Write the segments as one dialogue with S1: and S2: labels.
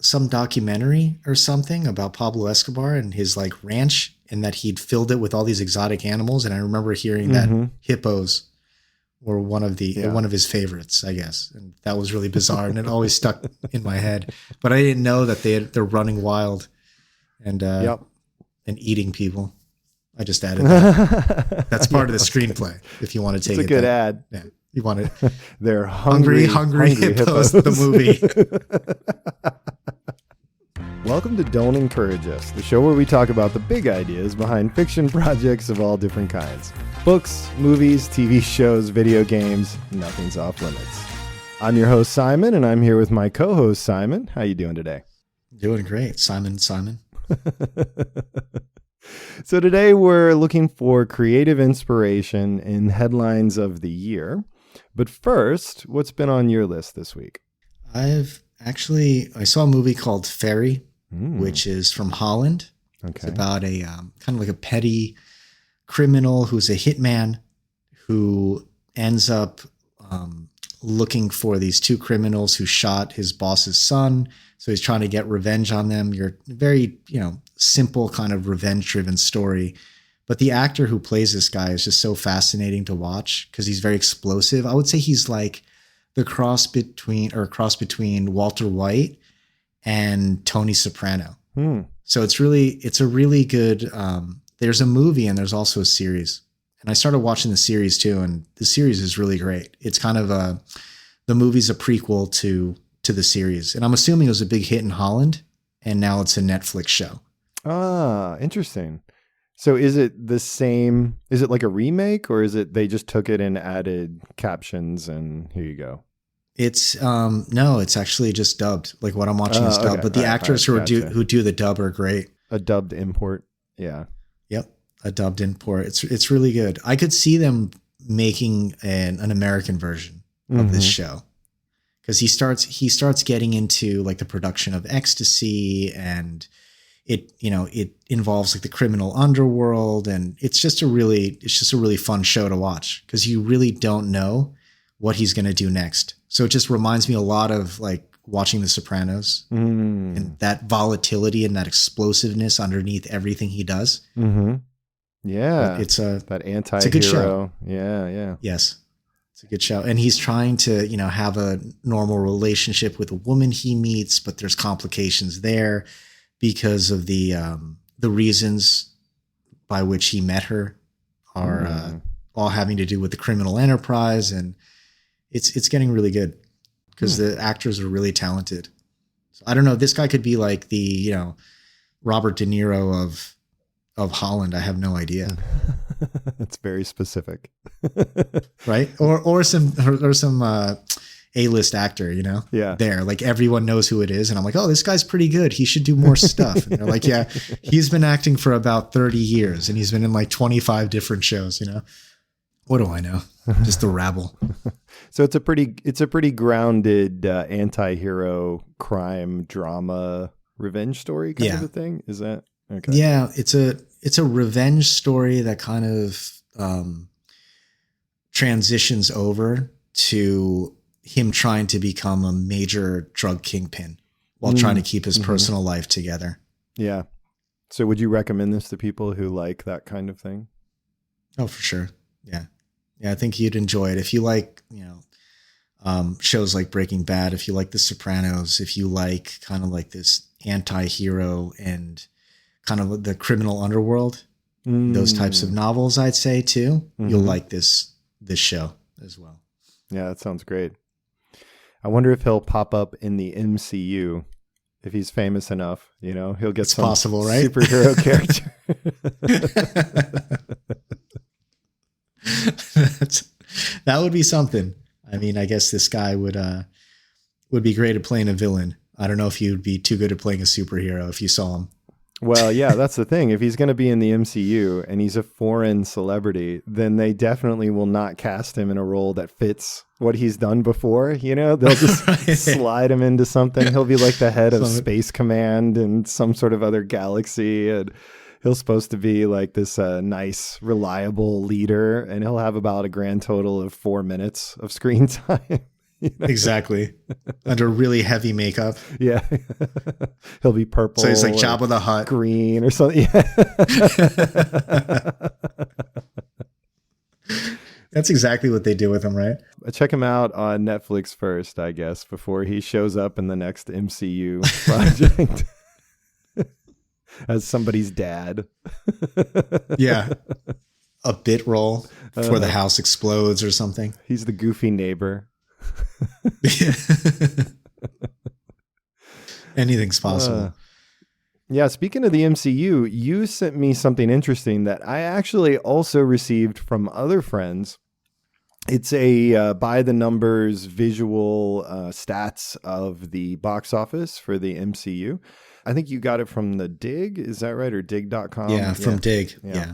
S1: some documentary or something about Pablo Escobar and his like ranch, and that he'd filled it with all these exotic animals. And I remember hearing that hippos were one of his favorites, I guess. And that was really bizarre, and it always stuck in my head. But I didn't know that they're running wild and eating people. I just added that. That's part of the screenplay. If you want to take it,
S2: it's a good ad.
S1: Yeah, you want it.
S2: They're hungry
S1: hippos. The movie.
S2: Welcome to Don't Encourage Us, the show where we talk about the big ideas behind fiction projects of all different kinds. Books, movies, TV shows, video games, nothing's off limits. I'm your host, Simon, and I'm here with my co-host, Simon. How you doing today?
S1: Doing great, Simon.
S2: So today we're looking for creative inspiration in headlines of the year. But first, what's been on your list this week? I
S1: saw a movie called Ferry, which is from Holland. Okay. It's about a kind of like a petty criminal who's a hitman who ends up looking for these two criminals who shot his boss's son. So he's trying to get revenge on them. You're very, simple kind of revenge-driven story. But the actor who plays this guy is just so fascinating to watch because he's very explosive. I would say he's like the cross between Walter White and Tony Soprano. So it's a really good, there's a movie and there's also a series. And I started watching the series too. And the series is really great. It's kind of the movie's a prequel to the series. And I'm assuming it was a big hit in Holland and now it's a Netflix show.
S2: Ah, interesting. So is it the same? Is it like a remake, or is it they just took it and added captions and here you go?
S1: It's no, it's actually just dubbed. Like what I'm watching is dubbed, okay. But the actors who do the dub are great.
S2: A dubbed import, yeah.
S1: Yep, a dubbed import. It's really good. I could see them making an American version of this show because he starts getting into like the production of ecstasy and. It involves like the criminal underworld, and it's just a really fun show to watch because you really don't know what he's going to do next. So it just reminds me a lot of like watching The Sopranos and that volatility and that explosiveness underneath everything he does.
S2: Yeah.
S1: But it's a good show.
S2: Yeah.
S1: Yes. It's a good show. And he's trying to, have a normal relationship with a woman he meets, but there's complications there. Because of the reasons by which he met her are all having to do with the criminal enterprise, and it's getting really good because the actors are really talented. So I don't know. This guy could be like the Robert De Niro of Holland. I have no idea.
S2: That's very specific,
S1: right? Or some A-list actor,
S2: Yeah.
S1: there, like everyone knows who it is. And I'm like, oh, this guy's pretty good. He should do more stuff. And they're like, yeah, he's been acting for about 30 years and he's been in like 25 different shows, What do I know? Just the rabble.
S2: So it's a pretty grounded anti-hero crime drama revenge story kind of a thing. Is that okay?
S1: Yeah. It's a revenge story that kind of transitions over to him trying to become a major drug kingpin while trying to keep his personal life together.
S2: Yeah. So would you recommend this to people who like that kind of thing?
S1: Oh, for sure. Yeah. Yeah. I think you'd enjoy it. If you like, shows like Breaking Bad, if you like The Sopranos, if you like kind of like this anti-hero and kind of the criminal underworld, those types of novels, I'd say too, you'll like this show as well.
S2: Yeah, that sounds great. I wonder if he'll pop up in the MCU if he's famous enough. He'll get some
S1: possible, right?
S2: Superhero character.
S1: That would be something. I mean, I guess this guy would be great at playing a villain. I don't know if he would be too good at playing a superhero if you saw him.
S2: Well, yeah, that's the thing. If he's going to be in the MCU and he's a foreign celebrity, then they definitely will not cast him in a role that fits what he's done before. They'll just slide him into something. He'll be like the head of Space Command in some sort of other galaxy. And he'll supposed to be like this nice, reliable leader. And he'll have about a grand total of 4 minutes of screen time.
S1: Exactly. Under really heavy makeup.
S2: Yeah. He'll be purple.
S1: So he's like Jabba the Hutt.
S2: Green or something. Yeah.
S1: That's exactly what they do with him, right?
S2: Check him out on Netflix first, I guess, before he shows up in the next MCU project as somebody's dad.
S1: Yeah. A bit roll before the house explodes or something.
S2: He's the goofy neighbor.
S1: Anything's possible.
S2: Yeah, speaking of the MCU, you sent me something interesting that I actually also received from other friends. It's a by the numbers visual stats of the box office for the MCU. I think you got it from the Dig, is that right? Or dig.com?
S1: Yeah, from Dig. Yeah.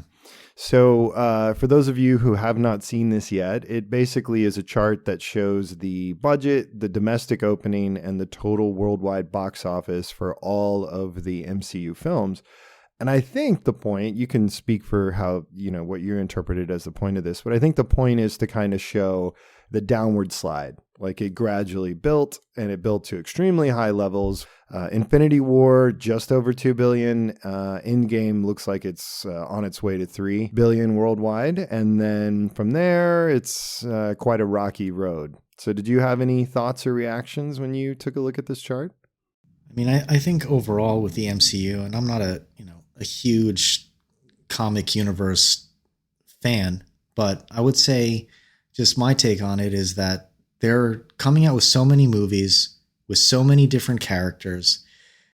S2: So for those of you who have not seen this yet, it basically is a chart that shows the budget, the domestic opening, and the total worldwide box office for all of the MCU films. And I think the point, you can speak for how, what you interpreted as the point of this, but I think the point is to kind of show the downward slide. Like it gradually built, and it built to extremely high levels. Infinity War, just over 2 billion. Endgame looks like it's on its way to 3 billion worldwide. And then from there, it's quite a rocky road. So did you have any thoughts or reactions when you took a look at this chart?
S1: I mean, I think overall with the MCU, and I'm not a huge comic universe fan, but I would say just my take on it is that they're coming out with so many movies with so many different characters.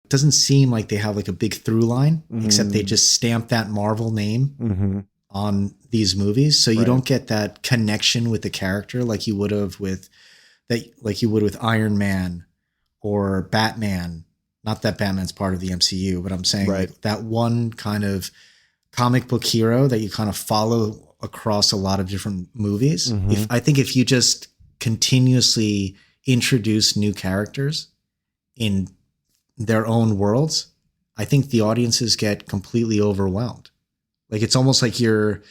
S1: It doesn't seem like they have like a big through line, except they just stamp that Marvel name on these movies. So you don't get that connection with the character like you would have with Iron Man or Batman. Not that Batman's part of the MCU, but I'm saying like that one kind of comic book hero that you kind of follow across a lot of different movies. I think if you just continuously introduce new characters in their own worlds, I think the audiences get completely overwhelmed. Like it's almost like you're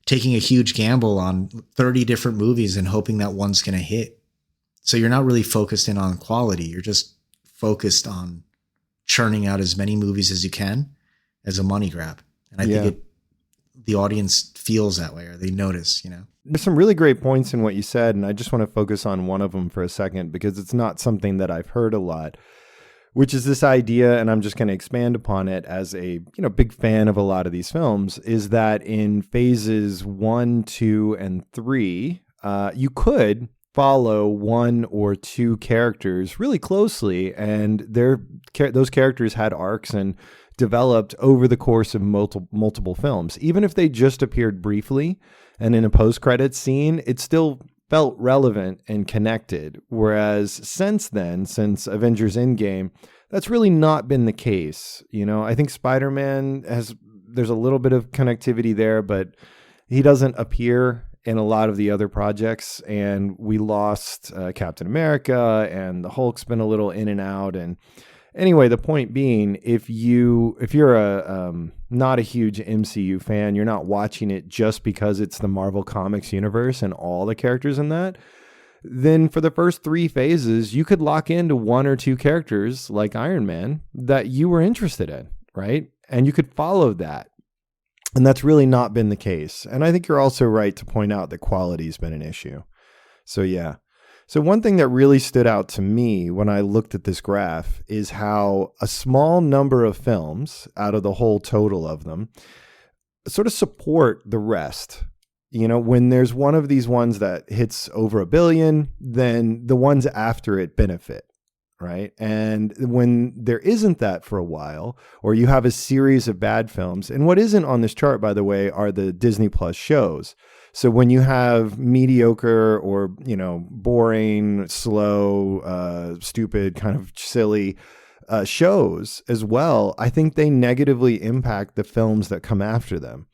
S1: taking a huge gamble on 30 different movies and hoping that one's going to hit. So you're not really focused in on quality. You're just focused on churning out as many movies as you can as a money grab. And I think the audience feels that way, or they notice,
S2: There's some really great points in what you said, and I just want to focus on one of them for a second because it's not something that I've heard a lot, which is this idea, and I'm just going to expand upon it as a big fan of a lot of these films, is that in phases 1, 2, and 3, you could follow one or two characters really closely, and those characters had arcs and developed over the course of multiple films. Even if they just appeared briefly and in a post-credits scene, it still felt relevant and connected. Whereas since Avengers Endgame, that's really not been the case. I think Spider-Man there's a little bit of connectivity there, but he doesn't appear in a lot of the other projects, and we lost Captain America, and the Hulk's been a little in and out. And anyway, the point being, if you're a not a huge MCU fan, you're not watching it just because it's the Marvel Comics universe and all the characters in that, then for the first 3 phases, you could lock into one or two characters like Iron Man that you were interested in, right? And you could follow that. And that's really not been the case. And I think you're also right to point out that quality has been an issue. So yeah. So one thing that really stood out to me when I looked at this graph is how a small number of films out of the whole total of them sort of support the rest. When there's one of these ones that hits over 1 billion, then the ones after it benefit. Right. And when there isn't that for a while, or you have a series of bad films, and what isn't on this chart, by the way, are the Disney Plus shows. So when you have mediocre or, boring, slow, stupid, kind of silly shows as well, I think they negatively impact the films that come after them.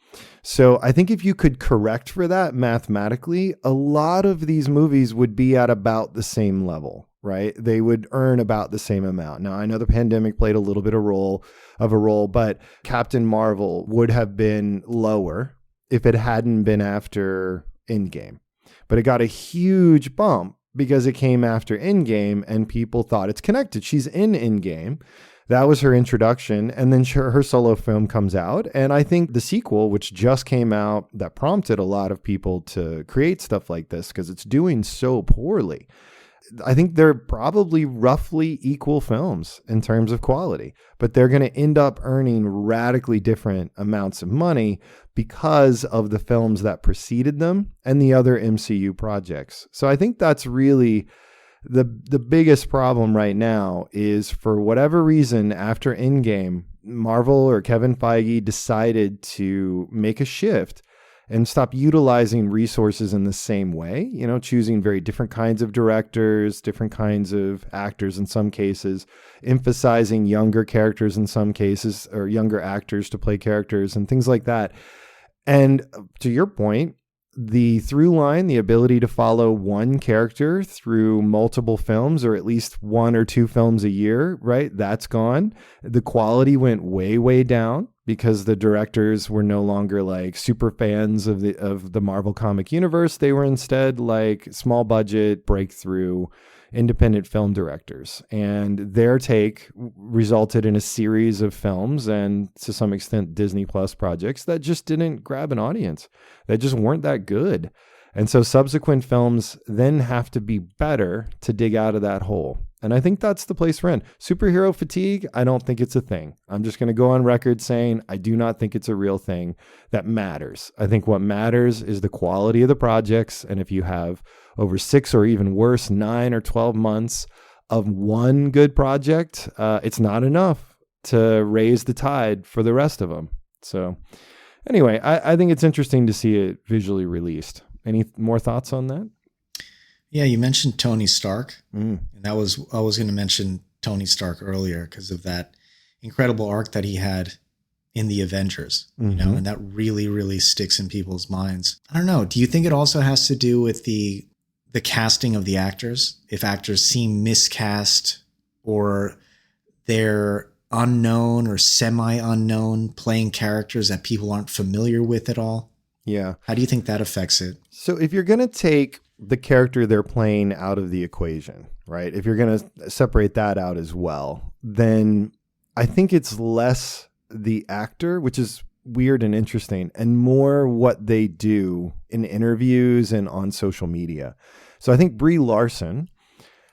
S2: So I think if you could correct for that mathematically, a lot of these movies would be at about the same level. Right? They would earn about the same amount. Now, I know the pandemic played a little bit of a role, but Captain Marvel would have been lower if it hadn't been after Endgame. But it got a huge bump because it came after Endgame and people thought it's connected. She's in Endgame. That was her introduction. And then her solo film comes out. And I think the sequel, which just came out, that prompted a lot of people to create stuff like this because it's doing so poorly. I think they're probably roughly equal films in terms of quality, but they're going to end up earning radically different amounts of money because of the films that preceded them and the other MCU projects. So I think that's really the biggest problem right now is, for whatever reason, after Endgame, Marvel or Kevin Feige decided to make a shift and stop utilizing resources in the same way, choosing very different kinds of directors, different kinds of actors in some cases, emphasizing younger characters in some cases, or younger actors to play characters and things like that. And to your point, the through line, the ability to follow one character through multiple films, or at least 1 or 2 films a year, right? That's gone. The quality went way, way down because the directors were no longer like super fans of the Marvel comic universe. They were instead like small budget, breakthrough, independent film directors. And their take resulted in a series of films and, to some extent, Disney Plus projects that just didn't grab an audience. They just weren't that good. And so subsequent films then have to be better to dig out of that hole. And I think that's the place we're in. Superhero fatigue, I don't think it's a thing. I'm just going to go on record saying I do not think it's a real thing that matters. I think what matters is the quality of the projects. And if you have over 6 or even worse, 9 or 12 months of one good project, it's not enough to raise the tide for the rest of them. So anyway, I think it's interesting to see it visually released. Any more thoughts on that?
S1: Yeah, you mentioned Tony Stark, and I was going to mention Tony Stark earlier because of that incredible arc that he had in the Avengers, and that really, really sticks in people's minds. I don't know. Do you think it also has to do with the casting of the actors? If actors seem miscast or they're unknown or semi-unknown, playing characters that people aren't familiar with at all?
S2: Yeah.
S1: How do you think that affects it?
S2: So if you're going to take the character they're playing out of the equation, right? If you're going to separate that out as well, then I think it's less the actor, which is weird and interesting, and more what they do in interviews and on social media. So I think Brie Larson,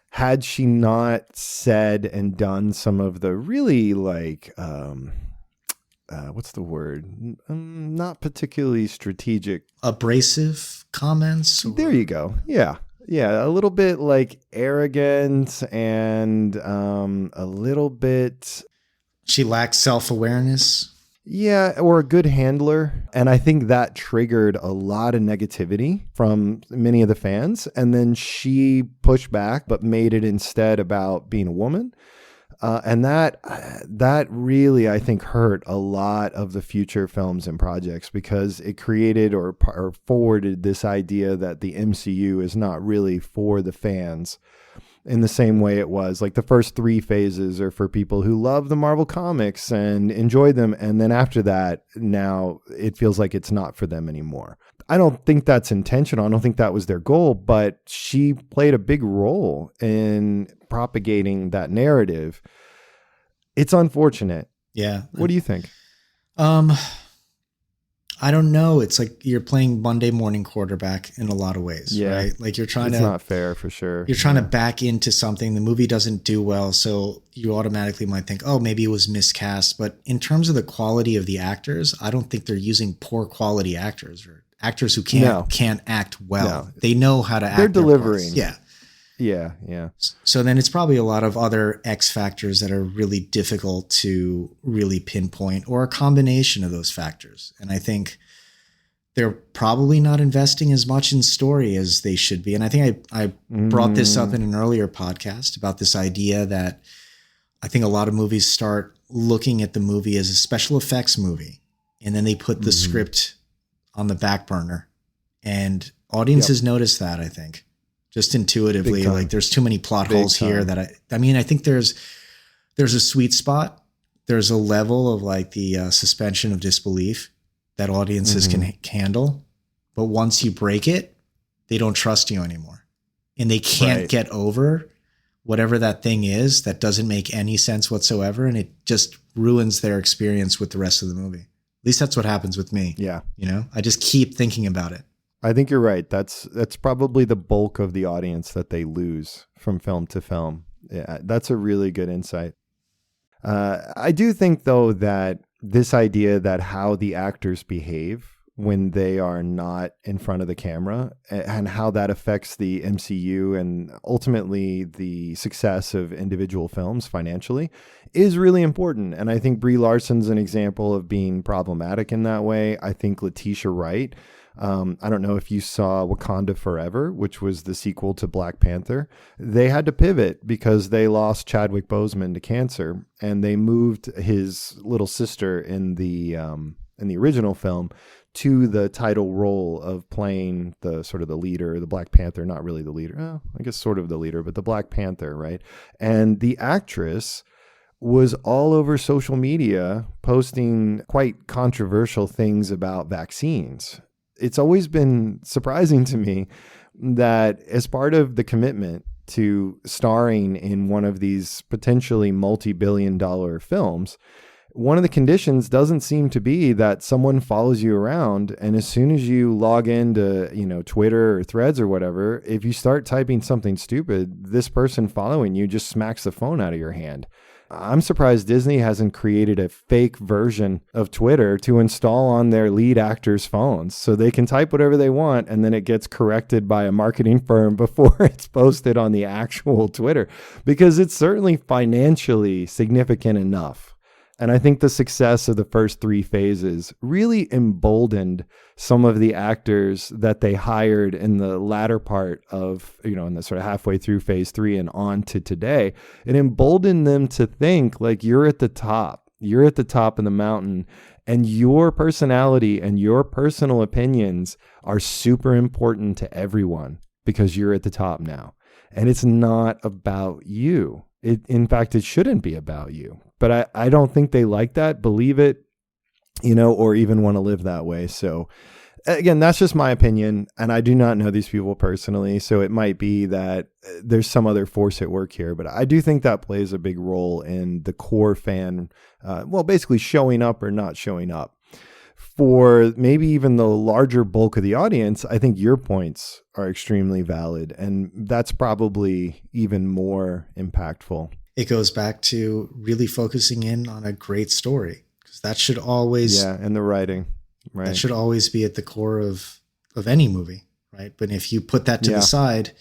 S2: had she not said and done some of the really like, what's the word? Not particularly strategic.
S1: Abrasive comments?
S2: There you go. Yeah. Yeah. A little bit like arrogant and a little bit.
S1: She lacks self-awareness.
S2: Yeah. Or a good handler. And I think that triggered a lot of negativity from many of the fans. And then she pushed back, but made it instead about being a woman. And that really, I think, hurt a lot of the future films and projects because it created or forwarded this idea that the MCU is not really for the fans in the same way it was. Like the first 3 phases are for people who love the Marvel comics and enjoy them. And then after that, now it feels like it's not for them anymore. I don't think that's intentional. I don't think that was their goal, but she played a big role in propagating that narrative. It's unfortunate.
S1: Yeah.
S2: What do you think?
S1: I don't know. It's like you're playing Monday morning quarterback in a lot of ways, right? Like you're trying
S2: It's not fair for sure.
S1: You're trying to back into something. The movie doesn't do well, so you automatically might think, oh, maybe it was miscast. But in terms of the quality of the actors, I don't think they're using poor quality actors or actors who can't act well. No. They know how to act.
S2: They're delivering.
S1: Yeah.
S2: Yeah.
S1: So then it's probably a lot of other X factors that are really difficult to really pinpoint, or a combination of those factors. And I think they're probably not investing as much in story as they should be. And I think I brought this up in an earlier podcast about this idea that I think a lot of movies start looking at the movie as a special effects movie, and then they put the script on the back burner, and audiences notice that, I think. Just intuitively, like there's too many plot holes here that I mean, I think there's a sweet spot. There's a level of like the suspension of disbelief that audiences can handle. But once you break it, they don't trust you anymore. and they can't get over whatever that thing is that doesn't make any sense whatsoever. And it just ruins their experience with the rest of the movie. At least that's what happens with me.
S2: Yeah.
S1: You know, I just keep thinking about it.
S2: I think you're right. That's probably the bulk of the audience that they lose from film to film. Yeah, that's a really good insight. I do think, though, that this idea that how the actors behave when they are not in front of the camera and how that affects the MCU and ultimately the success of individual films financially is really important. And I think Brie Larson's an example of being problematic in that way. I think Letitia Wright, I don't know if you saw Wakanda Forever, which was the sequel to Black Panther. They had to pivot because they lost Chadwick Boseman to cancer, and they moved his little sister in the original film to the title role of playing the sort of the leader, the Black Panther, not really the leader. I guess sort of the leader, but the Black Panther, right? And the actress was all over social media posting quite controversial things about vaccines. It's always been surprising to me that as part of the commitment to starring in one of these potentially multi-billion-dollar films, one of the conditions doesn't seem to be that someone follows you around, and as soon as you log into, Twitter or Threads or whatever, if you start typing something stupid, this person following you just smacks the phone out of your hand. I'm surprised Disney hasn't created a fake version of Twitter to install on their lead actors' phones so they can type whatever they want and then it gets corrected by a marketing firm before it's posted on the actual Twitter, because it's certainly financially significant enough. And I think the success of the first 3 phases really emboldened some of the actors that they hired in the latter part of, in the sort of halfway through phase 3 and on to today. It emboldened them to think like you're at the top. You're at the top of the mountain, and your personality and your personal opinions are super important to everyone because you're at the top now. And it's not about you. In fact, it shouldn't be about you. But I don't think they like that, believe it, or even want to live that way. So again, that's just my opinion. And I do not know these people personally. So it might be that there's some other force at work here. But I do think that plays a big role in the core fan, basically showing up or not showing up. For maybe even the larger bulk of the audience, I think your points are extremely valid. And that's probably even more impactful.
S1: It goes back to really focusing in on a great story, because that should always,
S2: and the writing, right?
S1: That should always be at the core of any movie, right? But if you put that to the side,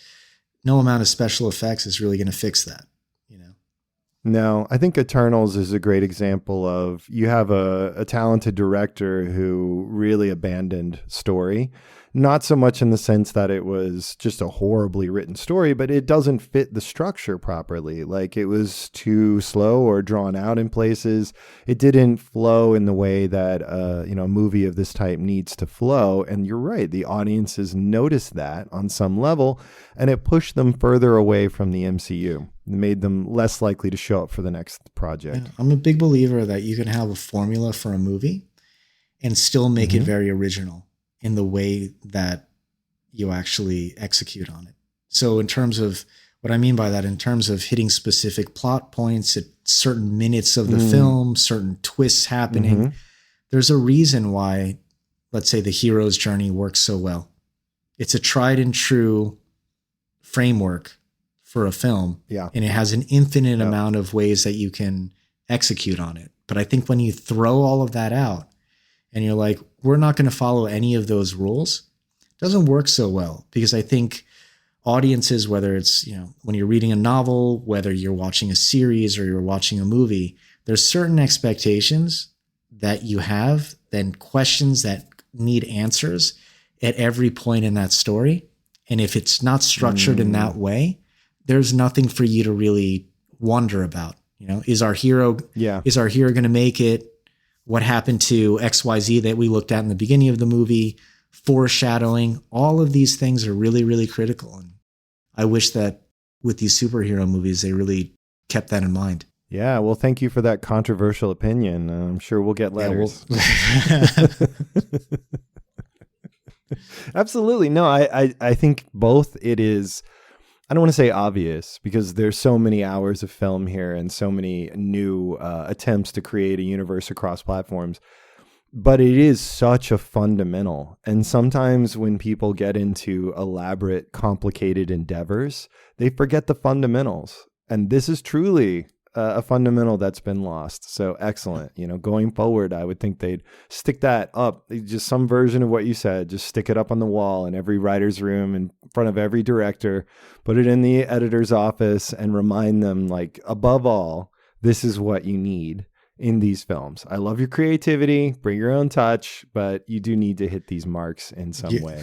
S1: no amount of special effects is really going to fix that,
S2: No, I think Eternals is a great example of, you have a talented director who really abandoned story. Not so much in the sense that it was just a horribly written story, but it doesn't fit the structure properly. Like, it was too slow or drawn out in places. It didn't flow in the way that a movie of this type needs to flow. And you're right, the audiences noticed that on some level, and it pushed them further away from the MCU. It made them less likely to show up for the next project.
S1: Yeah, I'm a big believer that you can have a formula for a movie and still make it very original in the way that you actually execute on it. So in terms of what I mean by that, in terms of hitting specific plot points at certain minutes of the film, certain twists happening, there's a reason why, let's say, the hero's journey works so well. It's a tried and true framework for a film, and it has an infinite amount of ways that you can execute on it. But I think when you throw all of that out and you're like, we're not going to follow any of those rules, it doesn't work so well. Because I think audiences, whether it's, when you're reading a novel, whether you're watching a series or you're watching a movie, there's certain expectations that you have, then questions that need answers at every point in that story. And if it's not structured in that way, there's nothing for you to really wonder about. Is our hero going to make it? What happened to XYZ that we looked at in the beginning of the movie? Foreshadowing. All of these things are really, really critical. And I wish that with these superhero movies, they really kept that in mind.
S2: Yeah, well, thank you for that controversial opinion. I'm sure we'll get letters. Absolutely. No, I think both it is I don't want to say obvious because there's so many hours of film here and so many new attempts to create a universe across platforms. But it is such a fundamental. And sometimes when people get into elaborate, complicated endeavors, they forget the fundamentals. And this is truly a fundamental that's been lost. So excellent. Going forward, I would think they'd stick that up. Just some version of what you said, just stick it up on the wall in every writer's room, in front of every director, put it in the editor's office and remind them, like, above all, this is what you need in these films. I love your creativity, bring your own touch, but you do need to hit these marks in some way.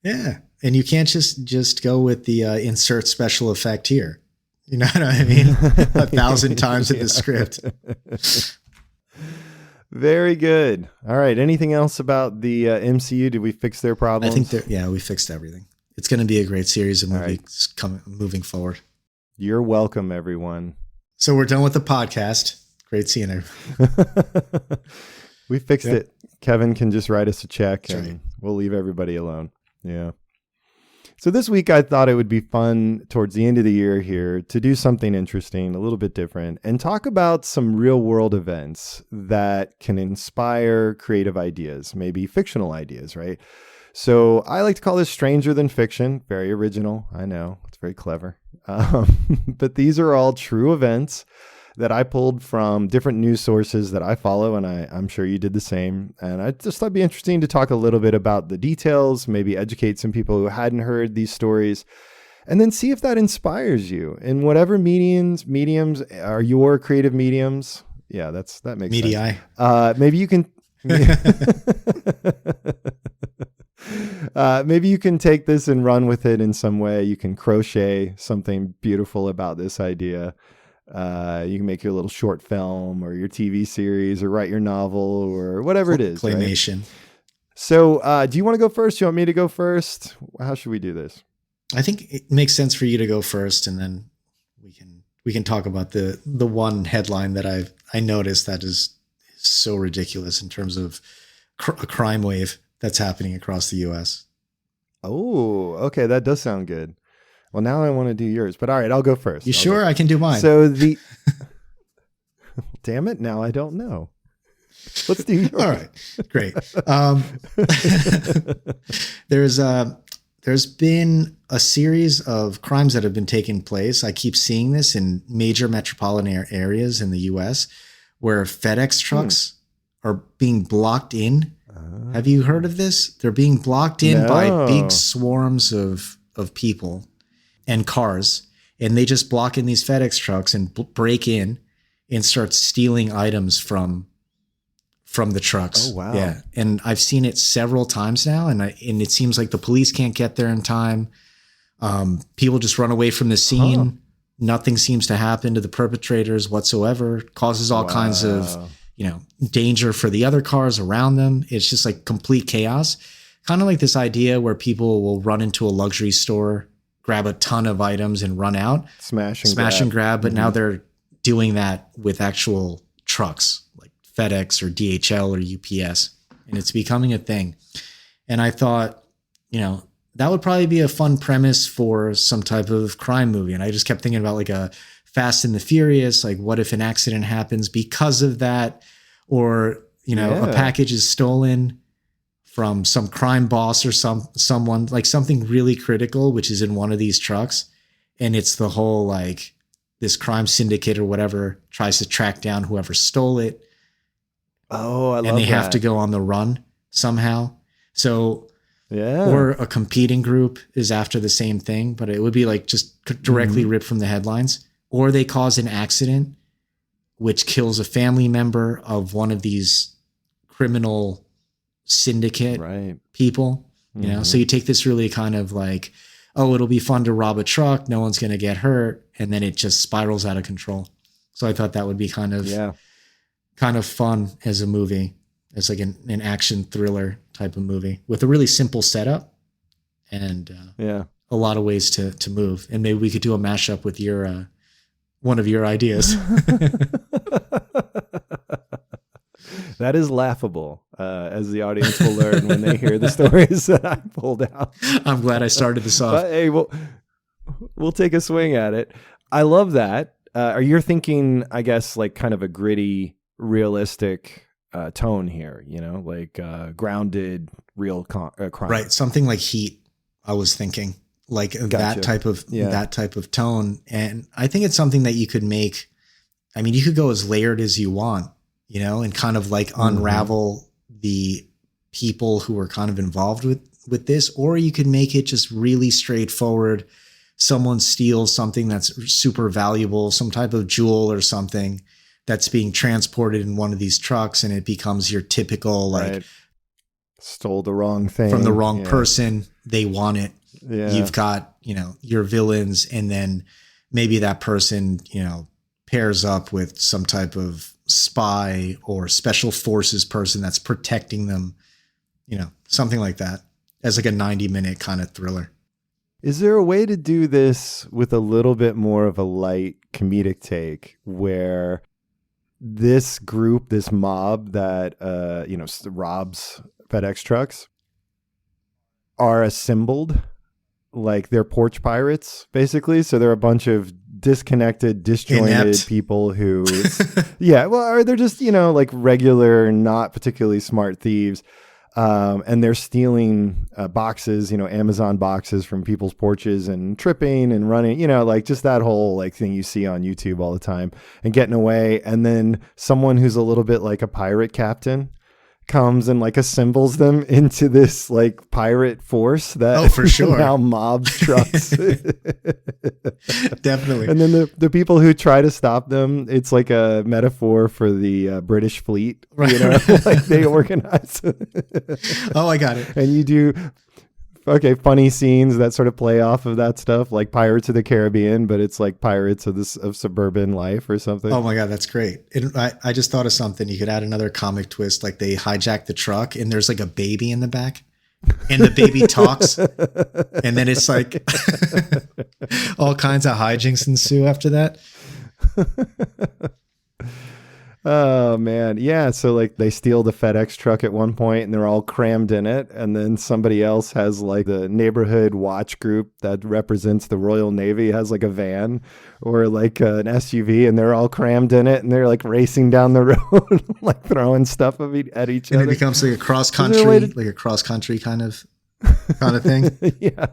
S1: Yeah. And you can't just go with the insert special effect here. You know what I mean? 1,000 times in the script.
S2: Very good. All right. Anything else about the MCU? Did we fix their problems?
S1: I think we fixed everything. It's going to be a great series of movies moving forward.
S2: You're welcome, everyone.
S1: So we're done with the podcast. Great seeing everyone.
S2: We fixed it. Kevin can just write us a check and we'll leave everybody alone. Yeah. So this week I thought it would be fun towards the end of the year here to do something interesting, a little bit different, and talk about some real world events that can inspire creative ideas, maybe fictional ideas, right? So I like to call this stranger than fiction. Very original. I know. It's very clever. But these are all true events that I pulled from different news sources that I follow, and I'm sure you did the same. And I just thought it'd be interesting to talk a little bit about the details, maybe educate some people who hadn't heard these stories, and then see if that inspires you in whatever mediums are your creative mediums. Yeah, that makes
S1: sense.
S2: Maybe you can maybe you can take this and run with it in some way. You can crochet something beautiful about this idea. You can make your little short film or your TV series or write your novel or whatever it is.
S1: Claymation.
S2: Right? So do you want to go first? You want me to go first? How should we do this?
S1: I think it makes sense for you to go first, and then we can talk about the one headline that I noticed that is so ridiculous in terms of a crime wave that's happening across the U.S.
S2: Oh, okay. That does sound good. Well, now I want to do yours, but all right, I'll go first.
S1: You sure? I can do mine.
S2: So damn it. Now I don't know. Let's do yours.
S1: All right, great. There's been a series of crimes that have been taking place. I keep seeing this in major metropolitan areas in the U.S. where FedEx trucks are being blocked in. Have you heard of this? They're being blocked in by big swarms of people and cars, and they just block in these FedEx trucks and break in and start stealing items from the trucks.
S2: Oh, wow.
S1: Yeah. And I've seen it several times now, and it seems like the police can't get there in time. People just run away from the scene. Nothing seems to happen to the perpetrators whatsoever. Causes all kinds of, danger for the other cars around them. It's just like complete chaos. Kind of like this idea where people will run into a luxury store, grab a ton of items and run out.
S2: Smash
S1: and grab. But now they're doing that with actual trucks like FedEx or DHL or UPS. And it's becoming a thing. And I thought, that would probably be a fun premise for some type of crime movie. And I just kept thinking about like a Fast and the Furious, like what if an accident happens because of that? Or, a package is stolen from some crime boss or someone, like something really critical, which is in one of these trucks. And it's the whole, like, this crime syndicate or whatever tries to track down whoever stole it.
S2: Oh, I love that.
S1: And they have to go on the run somehow. So, or a competing group is after the same thing, but it would be like just directly ripped from the headlines. Or they cause an accident, which kills a family member of one of these criminal syndicate people, So you take this really kind of like, oh, it'll be fun to rob a truck. No one's going to get hurt. And then it just spirals out of control. So I thought that would be kind of fun as a movie. It's like an action thriller type of movie with a really simple setup and a lot of ways to move. And maybe we could do a mashup with your one of your ideas.
S2: That is laughable, as the audience will learn when they hear the stories that I pulled out.
S1: I'm glad I started this off.
S2: But, hey, we'll take a swing at it. I love that. Are you thinking, I guess, like kind of a gritty, realistic tone here, like grounded, real crime.
S1: Right. Something like Heat, I was thinking. Like that type of tone. And I think it's something that you could make. I mean, you could go as layered as you want, and kind of like unravel the people who are kind of involved with this, or you could make it just really straightforward. Someone steals something that's super valuable, some type of jewel or something that's being transported in one of these trucks, and it becomes your typical like
S2: stole the wrong thing
S1: from the wrong person. They want it. Yeah. You've got, your villains, and then maybe that person, pairs up with some type of spy or special forces person that's protecting them, something like that, as like a 90-minute kind of thriller.
S2: Is there a way to do this with a little bit more of a light comedic take where this group, this mob that, robs FedEx trucks are assembled like they're porch pirates, basically? So they're a bunch of disconnected, disjointed people who, or they're just, like regular, not particularly smart thieves. And they're stealing boxes, Amazon boxes from people's porches and tripping and running, like just that whole like thing you see on YouTube all the time and getting away. And then someone who's a little bit like a pirate captain comes and like assembles them into this like pirate force that
S1: for sure
S2: now mobs trucks.
S1: Definitely.
S2: And then the people who try to stop them, it's like a metaphor for the British fleet,
S1: right.
S2: Like they organize.
S1: Oh, I got it.
S2: And you do funny scenes that sort of play off of that stuff, like Pirates of the Caribbean, but it's like Pirates of suburban life or something.
S1: Oh my God, that's great. I just thought of something. You could add another comic twist, like they hijack the truck and there's like a baby in the back and the baby talks. And then it's like all kinds of hijinks ensue after that.
S2: Oh man. Yeah. So like they steal the FedEx truck at one point and they're all crammed in it. And then somebody else has like the neighborhood watch group that represents the Royal Navy has like a van or like an SUV and they're all crammed in it and they're like racing down the road, like throwing stuff at each other.
S1: And it becomes like a cross country kind of thing.
S2: Yeah.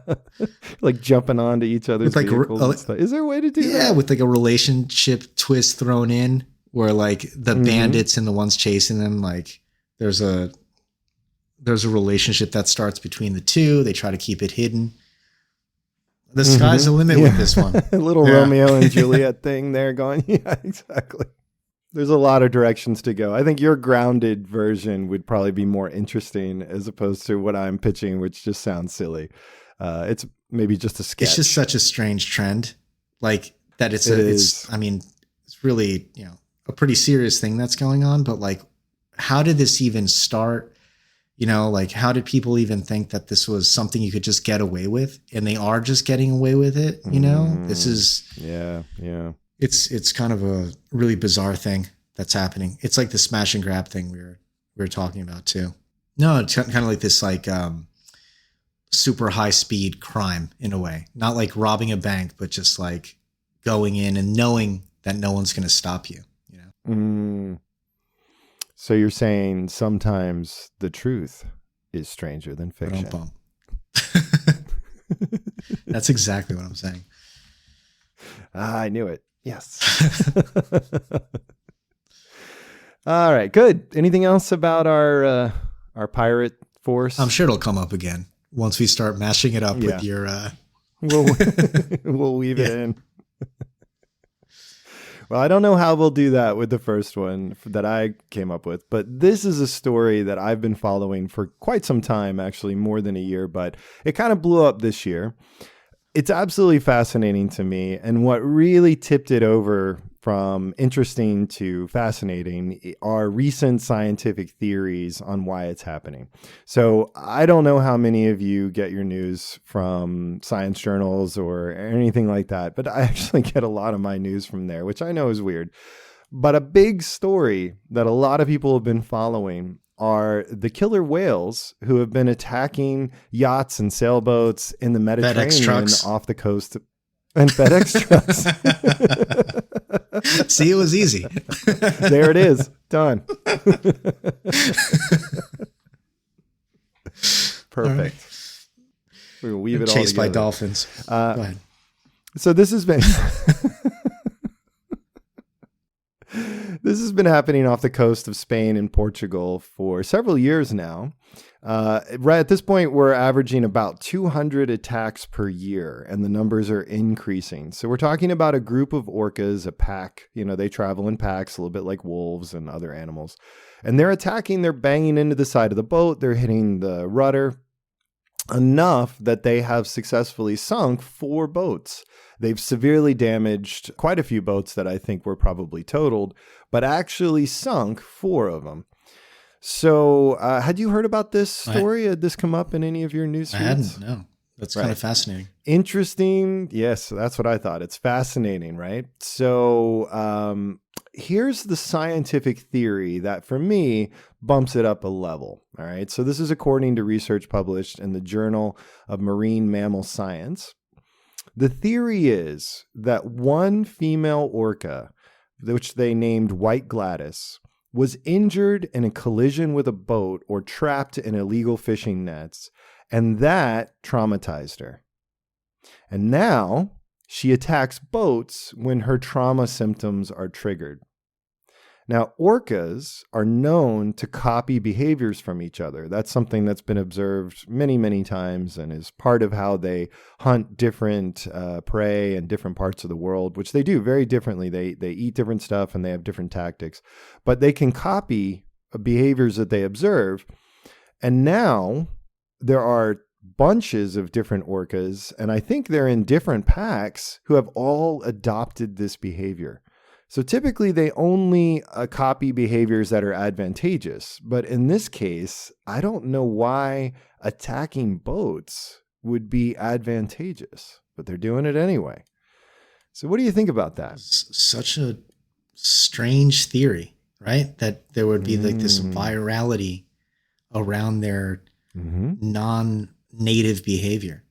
S2: Like jumping onto each other's vehicles and stuff. Is there a way to do that?
S1: Yeah. With like a relationship twist thrown in. Where like the bandits and the ones chasing them, like there's a relationship that starts between the two. They try to keep it hidden. The sky's the limit with this one.
S2: A little Romeo and Juliet thing there going. Yeah, exactly. There's a lot of directions to go. I think your grounded version would probably be more interesting as opposed to what I'm pitching, which just sounds silly. It's maybe just a sketch.
S1: It's just such a strange trend, like that. It's really, a pretty serious thing that's going on, but like, how did this even start? Like how did people even think that this was something you could just get away with? And they are just getting away with it. This is, it's kind of a really bizarre thing that's happening. It's like the smash and grab thing we were talking about too. No, it's kind of like this, like, super high speed crime in a way, not like robbing a bank, but just like going in and knowing that no one's going to stop you.
S2: So you're saying sometimes the truth is stranger than fiction.
S1: That's exactly what I'm saying.
S2: I knew it. Yes. All right, good. Anything else about our pirate force?
S1: I'm sure it'll come up again once we start mashing it up with your.
S2: We'll weave it in. Well, I don't know how we'll do that with the first one that I came up with, but this is a story that I've been following for quite some time, actually more than a year, but it kind of blew up this year. It's absolutely fascinating to me. And what really tipped it over from interesting to fascinating are recent scientific theories on why it's happening. So I don't know how many of you get your news from science journals or anything like that, but I actually get a lot of my news from there, which I know is weird. But a big story that a lot of people have been following are the killer whales who have been attacking yachts and sailboats in the Mediterranean off the coast. And FedEx trucks.
S1: See, it was easy.
S2: There it is. Done. Perfect. Right. We'll weave it all
S1: chased
S2: together.
S1: by dolphins. Go ahead.
S2: So this has been this has been happening off the coast of Spain and Portugal for several years now. Right at this point, we're averaging about 200 attacks per year, and the numbers are increasing. So we're talking about a group of orcas, a pack. They travel in packs, a little bit like wolves and other animals. And they're attacking, they're banging into the side of the boat, they're hitting the rudder enough that they have successfully sunk 4 boats. They've severely damaged quite a few boats that I think were probably totaled, but actually sunk 4 of them. So had you heard about this story? Had this come up in any of your news feeds?
S1: I hadn't, no. That's kind of fascinating.
S2: Interesting. Yes, that's what I thought. It's fascinating, right? So here's the scientific theory that, for me, bumps it up a level. All right. So this is according to research published in the Journal of Marine Mammal Science. The theory is that one female orca, which they named White Gladys, was injured in a collision with a boat or trapped in illegal fishing nets, and that traumatized her. And now she attacks boats when her trauma symptoms are triggered. Now, orcas are known to copy behaviors from each other. That's something that's been observed many, many times and is part of how they hunt different prey in different parts of the world, which they do very differently. They eat different stuff and they have different tactics, but they can copy behaviors that they observe. And now there are bunches of different orcas, and I think they're in different packs, who have all adopted this behavior. So typically they only copy behaviors that are advantageous. But in this case, I don't know why attacking boats would be advantageous, but they're doing it anyway. So what do you think about that?
S1: It's such a strange theory, right? That there would be like this virality around their non-native behavior.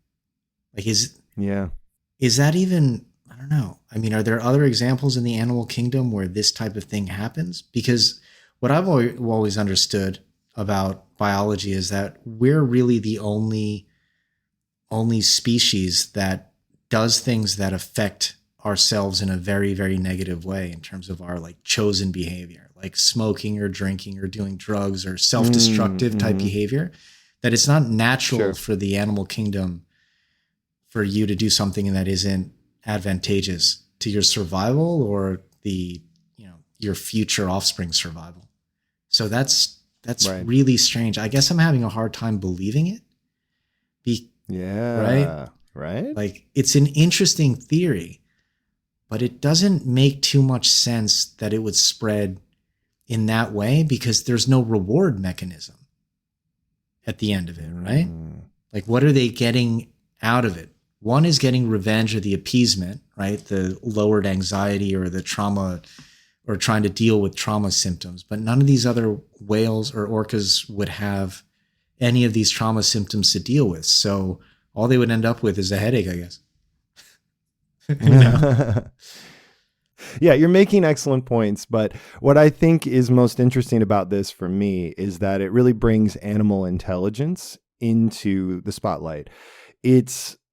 S1: Like is that even... I don't know. I mean, are there other examples in the animal kingdom where this type of thing happens? Because what I've always understood about biology is that we're really the only species that does things that affect ourselves in a very, very negative way in terms of our like chosen behavior, like smoking or drinking or doing drugs or self-destructive type behavior, that it's not natural for the animal kingdom for you to do something that isn't advantageous to your survival or your future offspring survival. So that's really strange. I guess I'm having a hard time believing it.
S2: Right.
S1: Like it's an interesting theory, but it doesn't make too much sense that it would spread in that way because there's no reward mechanism at the end of it, right? Like what are they getting out of it? One is getting revenge or the appeasement, right? The lowered anxiety or the trauma or trying to deal with trauma symptoms. But none of these other whales or orcas would have any of these trauma symptoms to deal with. So all they would end up with is a headache, I guess.
S2: Yeah, you're making excellent points. But what I think is most interesting about this for me is that it really brings animal intelligence into the spotlight.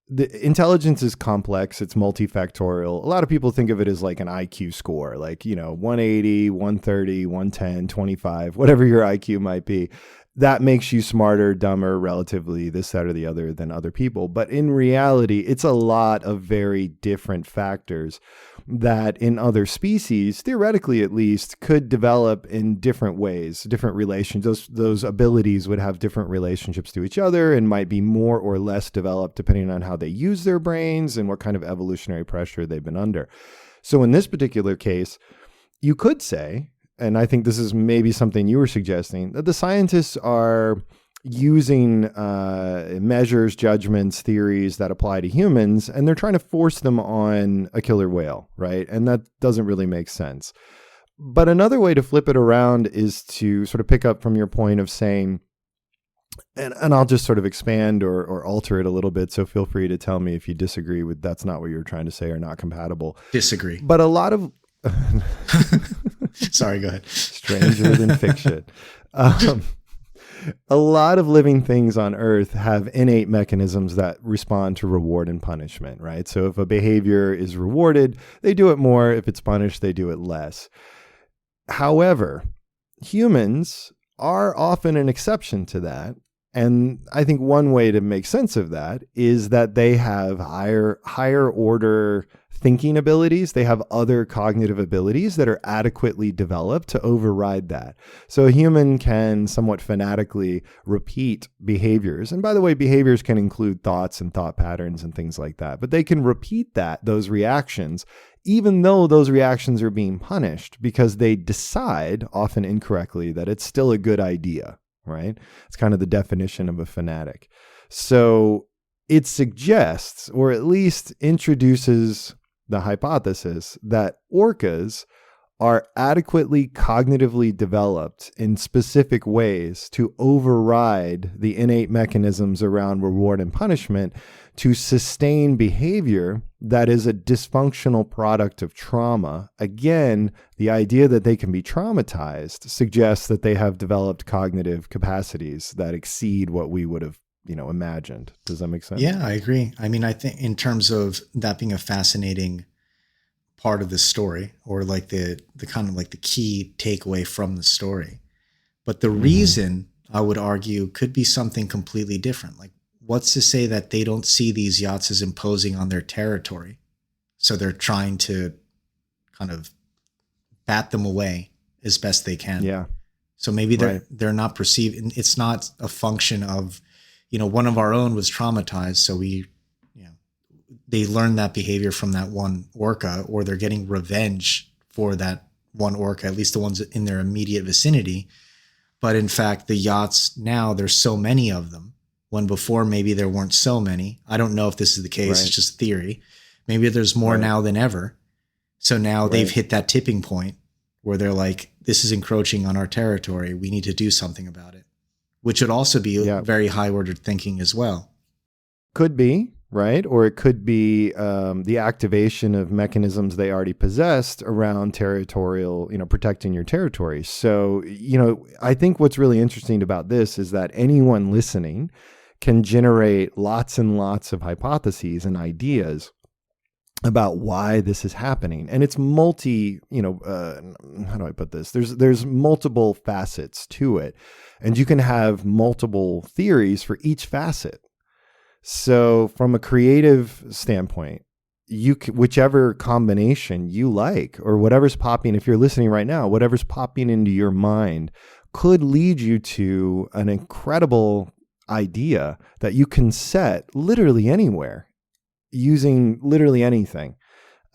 S2: The intelligence is complex. It's multifactorial. A lot of people think of it as like an IQ score, like, 180, 130, 110, 25, whatever your IQ might be. That makes you smarter, dumber, relatively this, that, or the other than other people. But in reality, it's a lot of very different factors that in other species, theoretically at least, could develop in different ways, different relations. Those abilities would have different relationships to each other and might be more or less developed depending on how they use their brains and what kind of evolutionary pressure they've been under. So in this particular case, you could say, and I think this is maybe something you were suggesting, that the scientists are using measures, judgments, theories that apply to humans, and they're trying to force them on a killer whale, right? And that doesn't really make sense. But another way to flip it around is to sort of pick up from your point of saying, and I'll just sort of expand or alter it a little bit. So feel free to tell me if you disagree with that's not what you're trying to say or not compatible.
S1: Disagree.
S2: But a lot of
S1: Sorry, go ahead.
S2: Stranger than fiction. A lot of living things on Earth have innate mechanisms that respond to reward and punishment, right? So if a behavior is rewarded, they do it more. If it's punished, they do it less. However, humans are often an exception to that. And I think one way to make sense of that is that they have higher order thinking abilities. They have other cognitive abilities that are adequately developed to override that. So a human can somewhat fanatically repeat behaviors. And by the way, behaviors can include thoughts and thought patterns and things like that. But they can repeat those reactions, even though those reactions are being punished, because they decide, often incorrectly, that it's still a good idea, right? It's kind of the definition of a fanatic. So it suggests, or at least introduces the hypothesis that orcas are adequately cognitively developed in specific ways to override the innate mechanisms around reward and punishment to sustain behavior that is a dysfunctional product of trauma. Again, the idea that they can be traumatized suggests that they have developed cognitive capacities that exceed what we would have imagined. Does that make sense?
S1: Yeah, I agree. I mean, I think in terms of that being a fascinating part of the story, or like the kind of like the key takeaway from the story. But the reason, I would argue, could be something completely different. Like, what's to say that they don't see these yachts as imposing on their territory? So they're trying to kind of bat them away as best they can.
S2: Yeah.
S1: So maybe they're not perceiving, it's not a function of, one of our own was traumatized, so they learned that behavior from that one orca, or they're getting revenge for that one orca, at least the ones in their immediate vicinity. But in fact, the yachts now, there's so many of them, when before maybe there weren't so many. I don't know if this is the case. Right. It's just theory. Maybe there's more now than ever. So now they've hit that tipping point where they're like, this is encroaching on our territory. We need to do something about it, which would also be very high ordered thinking as well.
S2: Could be. Right? Or it could be the activation of mechanisms they already possessed around territorial, protecting your territory. So, I think what's really interesting about this is that anyone listening can generate lots and lots of hypotheses and ideas about why this is happening. And it's how do I put this? There's multiple facets to it, and you can have multiple theories for each facet. So from a creative standpoint, whichever combination you like, or whatever's popping, if you're listening right now, whatever's popping into your mind could lead you to an incredible idea that you can set literally anywhere using literally anything,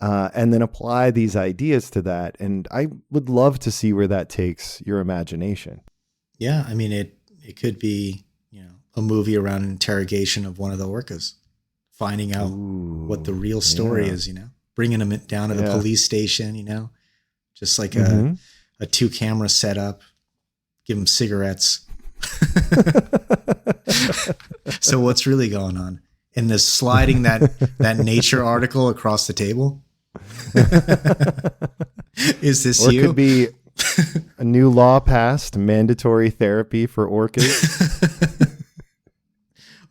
S2: and then apply these ideas to that. And I would love to see where that takes your imagination.
S1: Yeah. I mean, it could be, a movie around an interrogation of one of the orcas, finding out what the real story is, bringing them down to the police station, just like a 2-camera setup, give them cigarettes. So what's really going on? And this sliding that Nature article across the table. Is this
S2: or
S1: you?
S2: It could be a new law passed, mandatory therapy for orcas.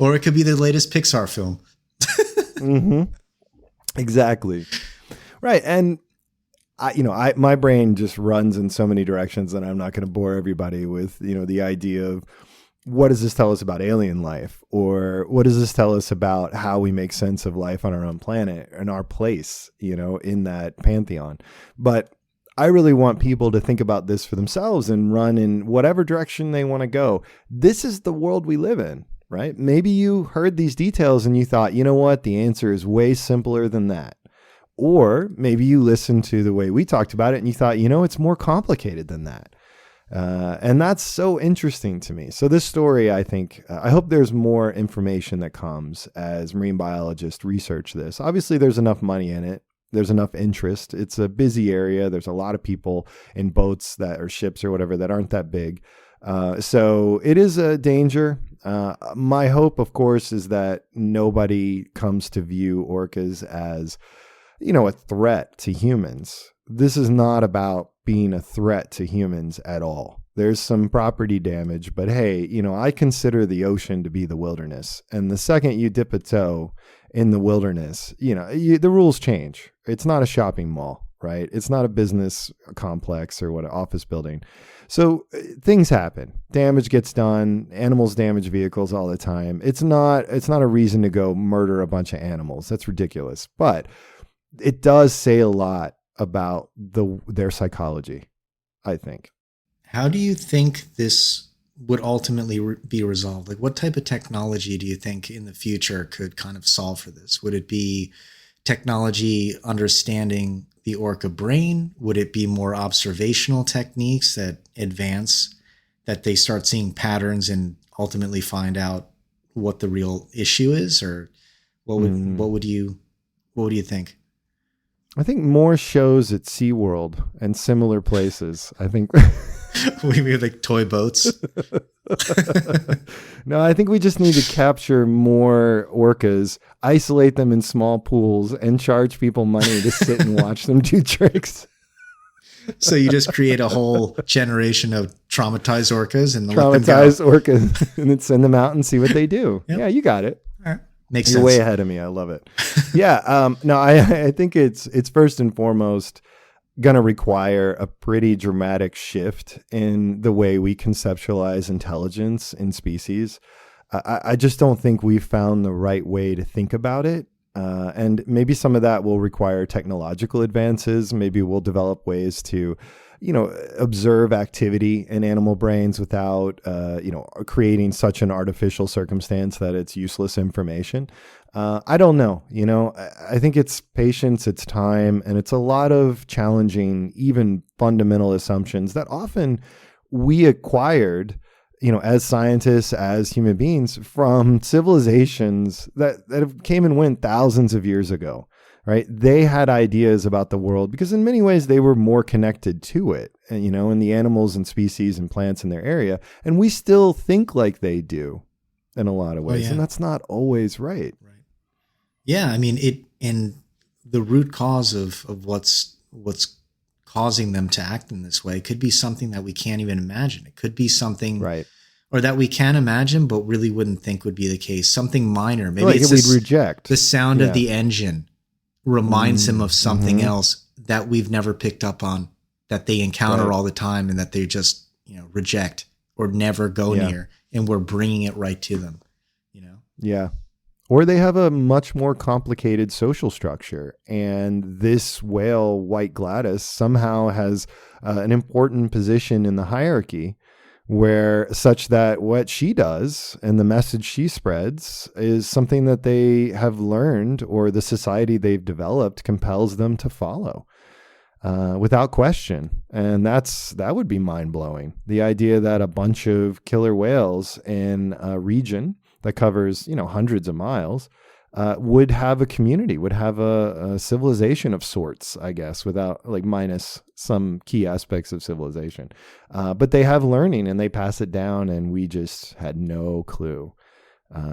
S1: Or it could be the latest Pixar film.
S2: Exactly. Right. And my brain just runs in so many directions, and I'm not going to bore everybody with, the idea of what does this tell us about alien life, or what does this tell us about how we make sense of life on our own planet and our place, in that pantheon. But I really want people to think about this for themselves and run in whatever direction they want to go. This is the world we live in. Right? Maybe you heard these details and you thought, you know what, the answer is way simpler than that. Or maybe you listened to the way we talked about it and you thought, it's more complicated than that. And that's so interesting to me. So this story, I think, I hope there's more information that comes as marine biologists research this. Obviously, there's enough money in it. There's enough interest. It's a busy area. There's a lot of people in boats or ships or whatever that aren't that big. So it is a danger. My hope, of course, is that nobody comes to view orcas as, a threat to humans. This is not about being a threat to humans at all. There's some property damage, but hey, I consider the ocean to be the wilderness. And the second you dip a toe in the wilderness, the rules change. It's not a shopping mall, right? It's not a business complex or an office building. So things happen. Damage gets done. Animals damage vehicles all the time. It's not a reason to go murder a bunch of animals. That's ridiculous. But it does say a lot about their psychology, I think.
S1: How do you think this would ultimately be resolved? Like, what type of technology do you think in the future could kind of solve for this? Would it be technology understanding the orca brain? Would it be more observational techniques that advance, that they start seeing patterns and ultimately find out what the real issue is? Or what would you think?
S2: I think more shows at SeaWorld and similar places. I think
S1: we mean like toy boats.
S2: No, I think we just need to capture more orcas, isolate them in small pools, and charge people money to sit and watch them do tricks.
S1: So you just create a whole generation of traumatized orcas and
S2: orcas, and then send them out and see what they do. Yep. Yeah, you got it.
S1: All right. Makes
S2: You're
S1: sense.
S2: way ahead of me. I love it. Yeah. No, I think it's first and foremost going to require a pretty dramatic shift in the way we conceptualize intelligence in species. I just don't think we've found the right way to think about it. And maybe some of that will require technological advances. Maybe we'll develop ways to, observe activity in animal brains without, creating such an artificial circumstance that it's useless information. I don't know. I think it's patience, it's time, and it's a lot of challenging, even fundamental assumptions that often we acquired, as scientists, as human beings, from civilizations that came and went thousands of years ago. Right? They had ideas about the world because in many ways they were more connected to it, and, in the animals and species and plants in their area. And we still think like they do in a lot of ways. And that's not always right.
S1: Right. Yeah. I mean, and the root cause of what's causing them to act in this way could be something that we can't even imagine. It could be something
S2: right.
S1: Or that we can imagine, but really wouldn't think would be the case. Something minor. Maybe
S2: it's we'd reject.
S1: The sound of the engine reminds them of something else that we've never picked up on, that they encounter all the time and that they just, reject or never go near. And we're bringing it right to them,
S2: Yeah. Or they have a much more complicated social structure. And this whale, White Gladys, somehow has an important position in the hierarchy, where such that what she does and the message she spreads is something that they have learned, or the society they've developed compels them to follow without question. And that would be mind-blowing. The idea that a bunch of killer whales in a region that covers, hundreds of miles would have a community, would have a civilization of sorts, I guess, without minus some key aspects of civilization. But they have learning and they pass it down, and we just had no clue.